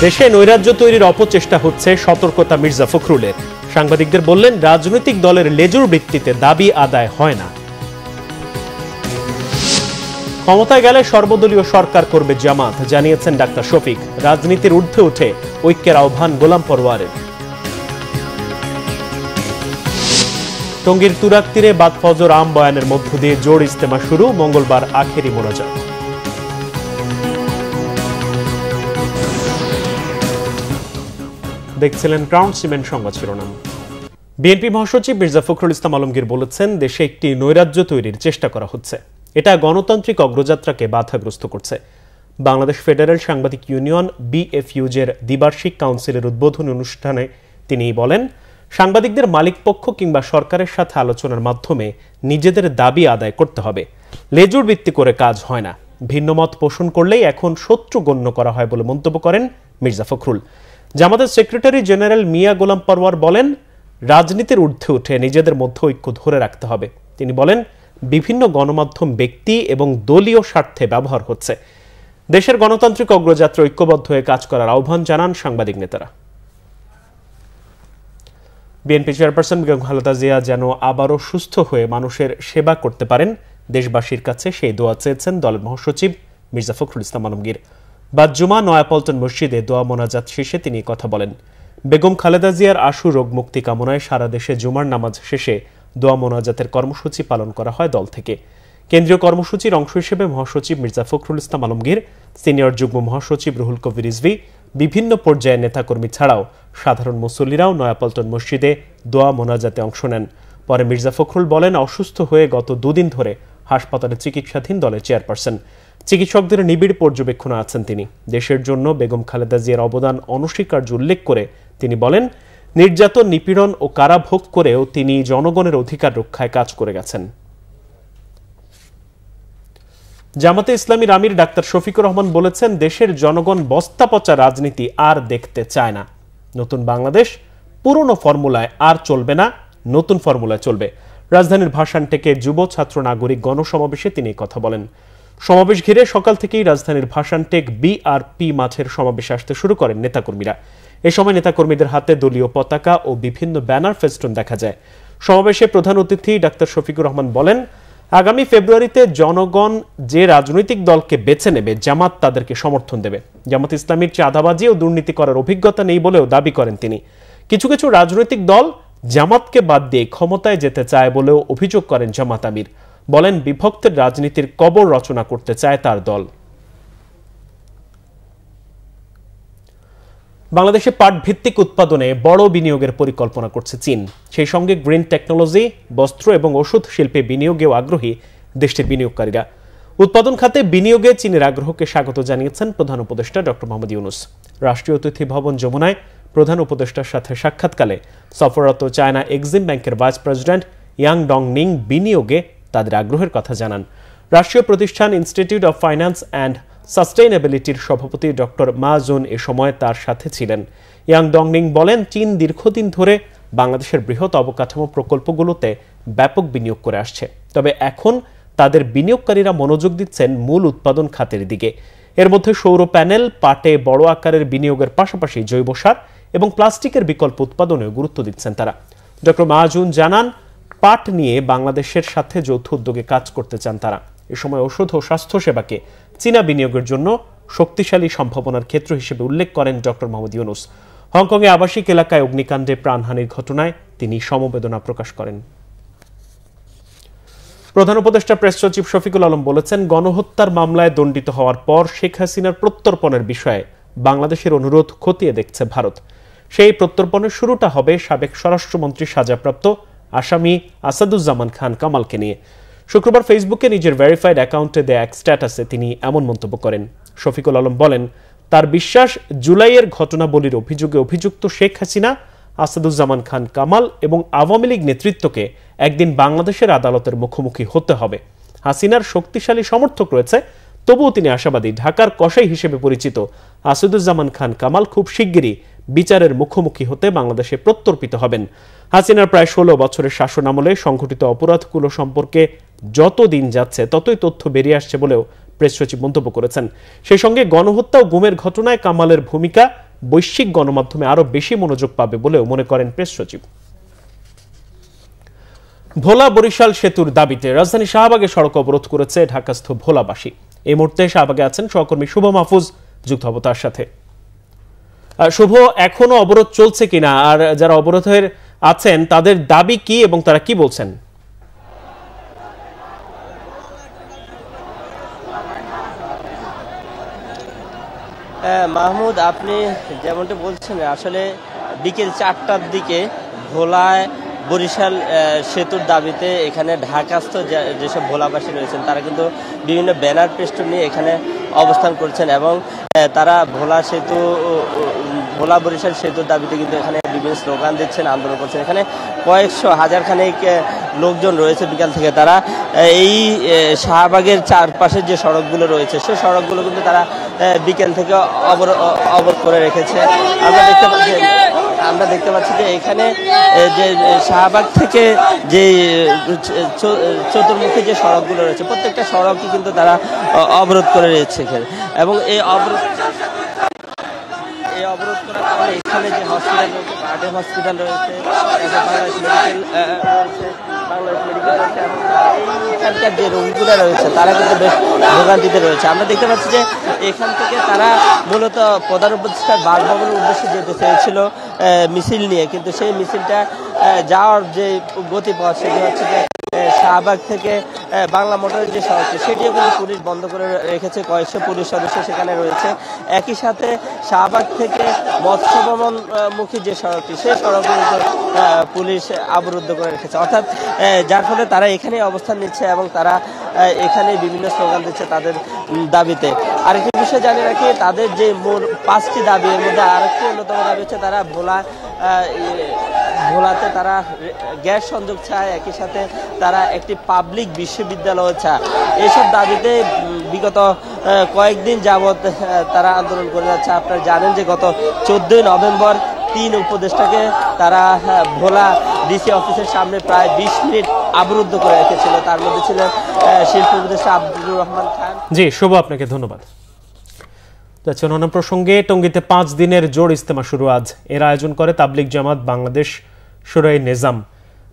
দেশে নৈরাজ্য তৈরির অপচেষ্টা হচ্ছে, সতর্কতা মির্জা ফখরুলের। সাংবাদিকদের বললেন, রাজনৈতিক দলের লেজুর ভিত্তিতে দাবি আদায় হয় না। ক্ষমতায় গেলে সর্বদলীয় সরকার করবে জামাত, জানিয়েছেন ডাক্তার শফিক। রাজনীতির ঊর্ধ্বে উঠে ঐক্যের আহ্বান গোলাম পরওয়ারের। টঙ্গীর তুরাগ তীরে বাদ ফজর আম বয়ানের মধ্য দিয়ে জোর ইজতেমা শুরু, মঙ্গলবার আখেরি মোনাজাত। দেখছিলেন ক্রাউন সিমেন্ট সংবাদ শিরোনাম। বিএনপি মহাসচিব মির্জা ফখরুল ইসলাম আলমগীর বলেছেন, দেশে একটি নৈরাজ্য তৈরির চেষ্টা করা হচ্ছে। এটা গণতান্ত্রিক অগ্রযাত্রাকে বাধাগ্রস্ত করছে। বাংলাদেশ ফেডারেল সাংবাদিক ইউনিয়ন বিএফইউজের দ্বিবার্ষিক কাউন্সিলের উদ্বোধনী অনুষ্ঠানে তিনি বলেন, সাংবাদিকদের মালিকপক্ষ কিংবা সরকারের সাথে আলোচনার মাধ্যমে নিজেদের দাবি আদায় করতে হবে। লেজুর ভিত্তি করে কাজ হয় না। ভিন্নমত পোষণ করলেই এখন শত্রু গণ্য করা হয় বলে মন্তব্য করেন মির্জা ফখরুল। জামাতের সেক্রেটারি জেনারেল মিয়া গোলাম পরওয়ার বলেন, রাজনীতির ঊর্ধ্বে উঠে নিজেদের মধ্যে ঐক্য ধরে রাখতে হবে। তিনি বলেন, বিভিন্ন গণমাধ্যম ব্যক্তি এবং দলীয় স্বার্থে ব্যবহার হচ্ছে। দেশের গণতান্ত্রিক অগ্রযাত্রা ঐক্যবদ্ধ হয়ে কাজ করার আহ্বান জানান সাংবাদিক নেতারা। বিএনপি চেয়ারপারসন বেগম খালেদা জিয়া যেন আবারও সুস্থ হয়ে মানুষের সেবা করতে পারেন, দেশবাসীর কাছে সেই দোয়া চেয়েছেন দলের মহাসচিব মির্জা ফখরুল ইসলাম আলমগীর। বাদ জুমা নয়াপল্টন মসজিদে দোয়া মোনাজাত শেষে তিনি কথা বলেন। বেগম খালেদা জিয়ার আশু রোগ মুক্তি কামনায় সারা দেশে জুমার নামাজ শেষে দোয়া মোনাজাতের কর্মসূচি পালন করা হয় দল থেকে। কেন্দ্রীয় কর্মসূচির অংশ হিসেবে মহাসচিব মির্জা ফখরুল ইসলাম আলমগীর, সিনিয়র যুগ্ম মহাসচিব রুহুল কবির রিজভী, বিভিন্ন পর্যায়ের নেতাকর্মী ছাড়াও সাধারণ মুসল্লিরাও নয়াপল্টন মসজিদে দোয়া মোনাজাতে অংশ নেন। পরে মির্জা ফখরুল বলেন, অসুস্থ হয়ে গত দুদিন ধরে হাসপাতালে চিকিৎসাধীন দলের চেয়ারপারসন। চিকিৎসকদের নিবিড় পর্যবেক্ষণে আছেন তিনি। দেশের জন্য বেগম খালেদা জিয়ার অবদান অনস্বীকার্য উল্লেখ করে তিনি বলেন, নির্যাতন, নিপীড়ন ও কারাভোগ করেও তিনি জনগণের অধিকার রক্ষায় কাজ করে গেছেন। জামাতে ইসলামীর আমির ডাক্তার শফিকুর রহমান বলেছেন, দেশের জনগণ বস্তাপচা রাজনীতি আর দেখতে চায় না। নতুন বাংলাদেশ পুরনো ফর্মুলায় আর চলবে না, নতুন ফর্মুলায় চলবে। রাজধানীর ভাসানটেকে যুব ছাত্র নাগরিক গণসমাবেশে তিনি কথা বলেন। সমাবেশ ঘিরে সকাল থেকেই রাজধানীর ভাসানটেক বিআরপি মাঠের সমাবেশে আসতে শুরু করেন নেতাকর্মীরা। এ সময় নেতাকর্মীদের হাতে দলীয় পতাকা ও বিভিন্ন ব্যানার ফেস্টুন দেখা যায়। সমাবেশে প্রধান অতিথি ডাক্তার শফিকুর রহমান বলেন, আগামী ফেব্রুয়ারিতে জনগণ যে রাজনৈতিক দলকে বেছে নেবে, জামাত তাদেরকে সমর্থন দেবে। জামাত ইসলামীর চাঁদাবাজি ও দুর্নীতি করার অভিজ্ঞতা নেই বলেও দাবি করেন তিনি। কিছু কিছু রাজনৈতিক দল জামাতকে বাদ দিয়ে ক্ষমতায় যেতে চায় বলেও অভিযোগ করেন জামাত আমির। বলেন, বিভক্তের রাজনীতির কবর রচনা করতে চায় তার দল। বাংলাদেশে পাট ভিত্তিক উৎপাদনে বড় বিনিয়োগের পরিকল্পনা করছে চীন। সেই সঙ্গে গ্রিন টেকনোলজি, বস্ত্র এবং ওষুধ শিল্পে বিনিয়োগেও আগ্রহী দেশটির বিনিয়োগকারীরা। উৎপাদন খাতে বিনিয়োগে চীনের আগ্রহকে স্বাগত জানিয়েছেন প্রধান উপদেষ্টা ডক্টর মোহাম্মদ ইউনূস। রাষ্ট্রীয় অতিথি ভবন যমুনায় প্রধান উপদেষ্টার সাথে সাক্ষাৎকালে সফররত চায়না এক্সিম ব্যাংকের vice president young Dong Ning বিনিয়োগে তাদের আগ্রহের কথা জানান। রাষ্ট্রীয় প্রতিষ্ঠান ইনস্টিটিউট অব ফাইন্যান্স অ্যান্ড সাস্টেইনেবিলিটির সভাপতি ডক্টর মা জুন এ সময় তার সাথে ছিলেন। ইয়াং ডংনিং বলেন, চীন দীর্ঘদিন ধরে বাংলাদেশের বৃহৎ অবকাঠামো প্রকল্পগুলোতে ব্যাপক বিনিয়োগ করে আসছে। তবে এখন তাদের বিনিয়োগকারীরা মনোযোগ দিচ্ছেন মূল উৎপাদন খাতের দিকে। এর মধ্যে সৌর প্যানেল, পাটে বড় আকারের বিনিয়োগের পাশাপাশি জৈব সার এবং প্লাস্টিকের বিকল্প উৎপাদনেও গুরুত্ব দিচ্ছেন তারা। ডক্টর মা জুন জানান, পাট নিয়ে বাংলাদেশের সাথে যৌথ উদ্যোগে কাজ করতে চান তারা। এ সময় ওষুধ ও স্বাস্থ্যসেবাকে চীনা বিনিয়োগের জন্য শক্তিশালী সম্ভাবনার ক্ষেত্র হিসেবে উল্লেখ করেন ডক্টর মোহাম্মদ ইউনূস। হংকংয়ে আবাসিক এলাকায় অগ্নিকাণ্ডে প্রাণহানির ঘটনায় তিনি সমবেদনা প্রকাশ করেন। প্রধান উপদেষ্টা প্রেস সচিব শফিকুল আলম বলেছেন, গণহত্যার মামলায় দণ্ডিত হওয়ার পর শেখ হাসিনার প্রত্যর্পণের বিষয়ে বাংলাদেশের অনুরোধ খতিয়ে দেখছে ভারত। সেই প্রত্যর্পণের শুরুটা হবে সাবেক স্বরাষ্ট্রমন্ত্রী সাজাপ্রাপ্ত আসামি আসাদুজ্জামান খান কামালকে নিয়ে। শুক্রবার ফেসবুকে নিজের ভেরিফাইড অ্যাকাউন্টে দেয়া এক স্ট্যাটাসে তিনি এমন মন্তব্য করেন। শফিকুল আলম বলেন, তার বিশ্বাস, জুলাইয়ের ঘটনাবলীর অভিযোগে অভিযুক্ত শেখ হাসিনা, আসাদুজ্জামান খান কামাল এবং আওয়ামী লীগ নেতৃত্বকে একদিন বাংলাদেশের আদালতের মুখোমুখি হতে হবে। হাসিনার শক্তিশালী সমর্থক রয়েছে, তবুও তিনি আশাবাদী ঢাকার কসাই হিসেবে পরিচিত আসাদুজ্জামান খান কামাল খুব শিগগিরই বিচারের মুখোমুখি হতে বাংলাদেশে প্রত্যর্পিত হবেন। হাসিনার প্রায় 16 বছরের শাসনামলে সংঘটিত অপরাধগুলো সম্পর্কে যত দিন যাচ্ছে ততই তথ্য বেরিয়ে আসছে বলেও প্রেস সচিব মন্তব্য করেছেন। সেই সঙ্গে গণহত্যা ও গুমের ঘটনায় কামালের ভূমিকা বৈশ্বিক গণমাধ্যমে আরও বেশি মনোযোগ পাবে বলেও মনে করেন প্রেস সচিব। ভোলা বরিশাল সেতুর দাবিতে রাজধানী শাহবাগে সড়ক অবরোধ করেছে ঢাকাস্থ ভোলাবাসী। এই মুহূর্তে শাহবাগে আছেন সহকর্মী শুভ মাহফুজ, যুক্ত হব তার সাথে। শুভ, এখনো অবরোধ চলছে কিনা, আর যারা অবরোধের আছেন তাদের দাবি কি এবং তারা কি বলছেন? মাহমুদ, আপনি যেমনটা বলছেন, আসলে বিকেল 4টার দিকে ভোলায় বরিশাল সেতুর দাবিতে এখানে ঢাকাস্থ যেসব ভোলাবাসী রয়েছেন তারা কিন্তু বিভিন্ন ব্যানার পেস্টুন নিয়ে এখানে অবস্থান করছেন এবং তারা ভোলা বরিশাল সেতুর দাবিতে কিন্তু এখানে বিভিন্ন স্লোগান দিচ্ছেন, আন্দোলন করছেন। এখানে কয়েকশো হাজার খানেক লোকজন রয়েছে বিকাল থেকে। তারা এই শাহবাগের চারপাশের যে সড়কগুলো রয়েছে সেই সড়কগুলো কিন্তু তারা বিকেল থেকে অবরোধ করে রেখেছে। আমরা দেখতে পাচ্ছি যে এখানে যে শাহবাগ থেকে যে চতুর্মুখী যে সড়কগুলো রয়েছে প্রত্যেকটা সড়কই কিন্তু তারা অবরোধ করে রয়েছে এখানে। এবং এই অবরোধ করার কারণে এখানে যে হসপিটাল রয়েছে, পার্টে হসপিটাল রয়েছে, বাংলাদেশ মেডিকেল রয়েছে এবং এখানকার যে রোগীগুলো রয়েছে তারা কিন্তু বেশ ভোগান্তিতে রয়েছে। আমরা দেখতে পাচ্ছি যে এখান থেকে তারা মূলত প্রধান উপদেষ্টার বাসভবনের উদ্দেশ্যে যেতে চেয়েছিল মিছিল নিয়ে, কিন্তু সেই মিছিলটা যাওয়ার যে গতিপথ সেটি হচ্ছে যে শাহবাগ থেকে বাংলা মোটরের যে সড়কটি সেটিও কিন্তু পুলিশ বন্ধ করে রেখেছে, কয়েকশো পুলিশ সদস্য সেখানে রয়েছে। একই সাথে শাহবাগ থেকে মৎস্য ভবন মুখী যে সড়কটি সেই সড়কগুলো পুলিশ অবরুদ্ধ করে রেখেছে, অর্থাৎ যার ফলে তারা এখানে অবস্থান নিচ্ছে এবং তারা এখানে বিভিন্ন স্লোগান দিচ্ছে তাদের দাবিতে। আরেকটি বিষয় জানিয়ে রাখি, তাদের যে মোট 5টি দাবি এর মধ্যে আরেকটি অন্যতম দাবি হচ্ছে তারা ভোলাতে তারা গ্যাস সংযোগ চায়, একই সাথে তারা একটি পাবলিক বিশ্ববিদ্যালয় চায়। এইসব দাবিতে বিগত কয়েকদিন যাবৎ তারা আন্দোলন করে যাচ্ছে। আপনারা জানেন যে গত 14 নভেম্বর 3 উপদেষ্টাকে তারা ভোলা ডিসি অফিসের সামনে প্রায় 20 মিনিট অবরুদ্ধ করে রেখেছিল। তার মধ্যে ছিলেন শিল্প উপদেষ্টা আব্দুর রহমান খান। জি শুভ, আপনাকে ধন্যবাদ। অন্য প্রসঙ্গে, টঙ্গীতে 5 দিনের জোড় ইজতেমা শুরু আজ। এর আয়োজন করে তাবলিগ জামাত বাংলাদেশ শুরায়ে নিজাম।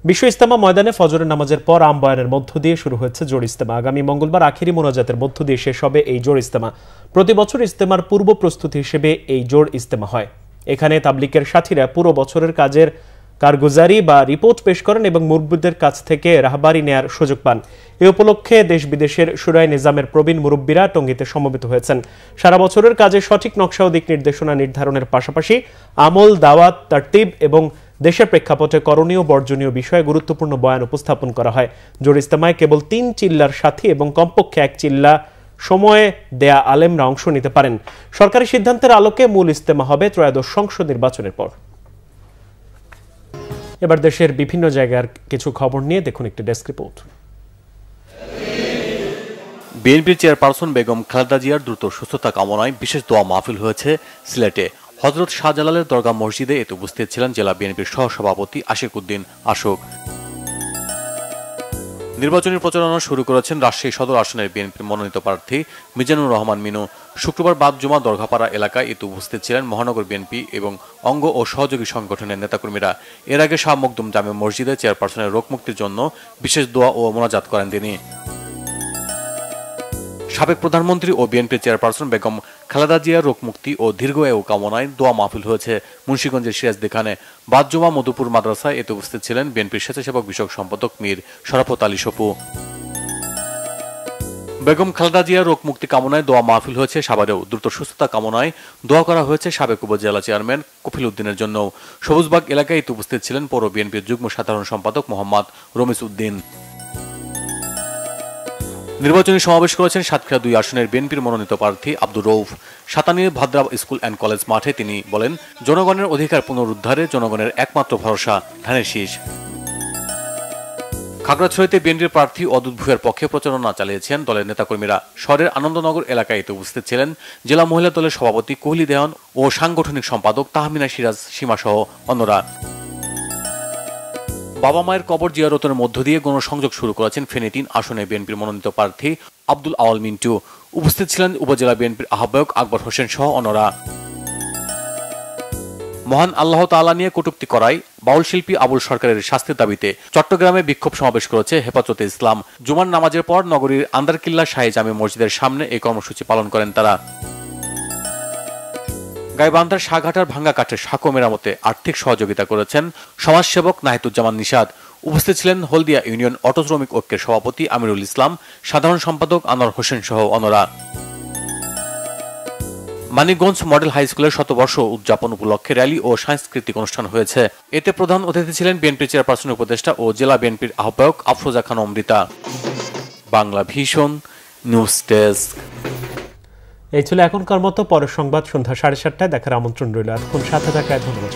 বিশ্ব ইজতেমা ময়দানে ফজরের নামাজের পর আম বয়ানের মধ্য দিয়ে শুরু হচ্ছে জোড় ইজতেমা। আগামী মঙ্গলবার আখিরি মোনাজাতের মধ্য দিয়ে শেষ হবে এই জোড় ইজতেমা। প্রতি বছর ইজতেমার পূর্ব প্রস্তুতি হিসেবে এই জোড় ইজতেমা হয়। এখানে তাবলিগের সাথীরা পুরো বছরের কাজের কারগুজারি বা রিপোর্ট পেশ করেন এবং মুরব্বিদের কাছ থেকে রাহবারি নেয়ার সুযোগ পান। এ উপলক্ষে দেশ বিদেশের শুরায়ে নিজামের প্রবীণ মুরব্বীরা টঙ্গীতে সমবেত হয়েছেন। সারা বছরের কাজে সঠিক নকশা ও দিক নির্দেশনা নির্ধারণের পাশাপাশি আমল, দাওয়াত, তারতিব এবং দেশের প্রেক্ষাপটে করণীয় বর্জনীয় বিষয়ে গুরুত্বপূর্ণ বয়ান উপস্থাপন করা হয়। জোড় ইজতেমায় কেবল 3 চিল্লার সাথী এবং কমপক্ষে 1 চিল্লা সময়ে দেয়া আলেমরা অংশ নিতে পারেন। সরকারি সিদ্ধান্তের আলোকে মূল ইজতেমা হবে ত্রয়োদশ সংসদ নির্বাচনের পর। এবার দেশের বিভিন্ন জায়গার কিছু খবর নিয়ে দেখুন একটি ডেস্ক রিপোর্ট। বিএনপির চেয়ারপারসন বেগম খালেদা জিয়ার দ্রুত সুস্থতা কামনায় বিশেষ দোয়া মাহফিল হয়েছে সিলেটে। হযরত শাহজালালের দরগা মসজিদে এতে উপস্থিত ছিলেন জেলা বিএনপির সহসভাপতি আশিক উদ্দিন আশোক। নির্বাচনী প্রচারণা শুরু করেছেন রাজশাহী সদর আসনের বিএনপির মনোনীত প্রার্থী মিজানুর রহমান মিনু। শুক্রবার বাদ জুমা দরগাপাড়া এলাকায় এতে উপস্থিত ছিলেন মহানগর বিএনপি এবং অঙ্গ ও সহযোগী সংগঠনের নেতাকর্মীরা। এর আগে শাহ মখদুম জামে মসজিদে চেয়ারপারসনের রোগ মুক্তির জন্য বিশেষ দোয়া ও মোনাজাত করেন তিনি। সাবেক প্রধানমন্ত্রী ও বিএনপি চেয়ারপারসন বেগম খালেদা জিয়ার রোগ মুক্তি ও দীর্ঘায়ু কামনায় দোয়া মাহফিল হয়েছে মুন্সিগঞ্জের সিরাজদিখানে। বাদ জুমা মধুপুর মাদ্রাসায় এতে উপস্থিত ছিলেন বিএনপির স্বেচ্ছাসেবক বিষয়ক সম্পাদক মীর শরাফত আলী সপু। বেগম খালেদা জিয়ার রোগ মুক্তি কামনায় দোয়া মাহফিল হয়েছে সাভারেও। দ্রুত সুস্থতা কামনায় দোয়া করা হয়েছে সাবেক উপজেলা চেয়ারম্যান কফিল উদ্দিনের জন্য। সবুজবাগ এলাকায় এতে উপস্থিত ছিলেন পৌর বিএনপির যুগ্ম সাধারণ সম্পাদক মোহাম্মদ রমিজ উদ্দিন। নির্বাচনী সমাবেশ করেছেন সাতক্ষীরা 2 আসনের বিএনপির মনোনীত প্রার্থী আব্দুর রউফ। সাতানির ভাদ্রা স্কুল অ্যান্ড কলেজ মাঠে তিনি বলেন, জনগণের অধিকার পুনরুদ্ধারে জনগণের একমাত্র ভরসা ধানের শীষ। খাগড়াছড়িতে বিএনপির প্রার্থী অদূত ভূঁইয়ার পক্ষে প্রচারণা চালিয়েছেন দলের নেতাকর্মীরা। শহরের আনন্দনগর এলাকায় এতে উপস্থিত ছিলেন জেলা মহিলা দলের সভাপতি কোহলি দেওয়ান ও সাংগঠনিক সম্পাদক তাহমিনা সিরাজ সীমা সহ অন্যরা। বাবা মায়ের কবর জিয়ারতের মধ্য দিয়ে গণসংযোগ শুরু করেছেন ফেনী 3 আসনে বিএনপির মনোনীত প্রার্থী আব্দুল আওয়াল মিন্টু। উপস্থিত ছিলেন উপজেলা বিএনপির আহ্বায়ক আকবর হোসেন সহ অন্যরা। মহান আল্লাহ তাআলা নিয়ে কটূক্তি করায় বাউল শিল্পী আবুল সরকারের শাস্তির দাবিতে চট্টগ্রামে বিক্ষোভ সমাবেশ করেছে হেফাজতে ইসলাম। জুমার নামাজের পর নগরীর আন্দারকিল্লা শাহী জামে মসজিদের সামনে এই কর্মসূচি পালন করেন তারা। গাইবান্ধার শাহঘাটার ভাঙ্গা কাঠের সাঁকো মেরামতে আর্থিক সহযোগিতা করেছেন সমাজসেবক নাহিদুজ্জামান নিশাদ। উপস্থিত ছিলেন হলদিয়া ইউনিয়ন অটো শ্রমিক ঐক্যের সভাপতি আমিরুল ইসলাম, সাধারণ সম্পাদক আনোয়ার হোসেন সহ অন্যরা। মানিকগঞ্জ মডেল হাই স্কুলের শতবর্ষ উদযাপন উপলক্ষে র্যালি ও সাংস্কৃতিক অনুষ্ঠান হয়েছে। এতে প্রধান অতিথি ছিলেন বিএনপি চেয়ারপারসন উপদেষ্টা ও জেলা বিএনপির আহ্বায়ক Afroza Khan Amrita. Bangla Vision news desk. এই ছিল এখনকার মতো। পরের সংবাদ সন্ধ্যা 7:30টায় দেখার আমন্ত্রণ রইল। এখন সাথে থাকায় ধন্যবাদ।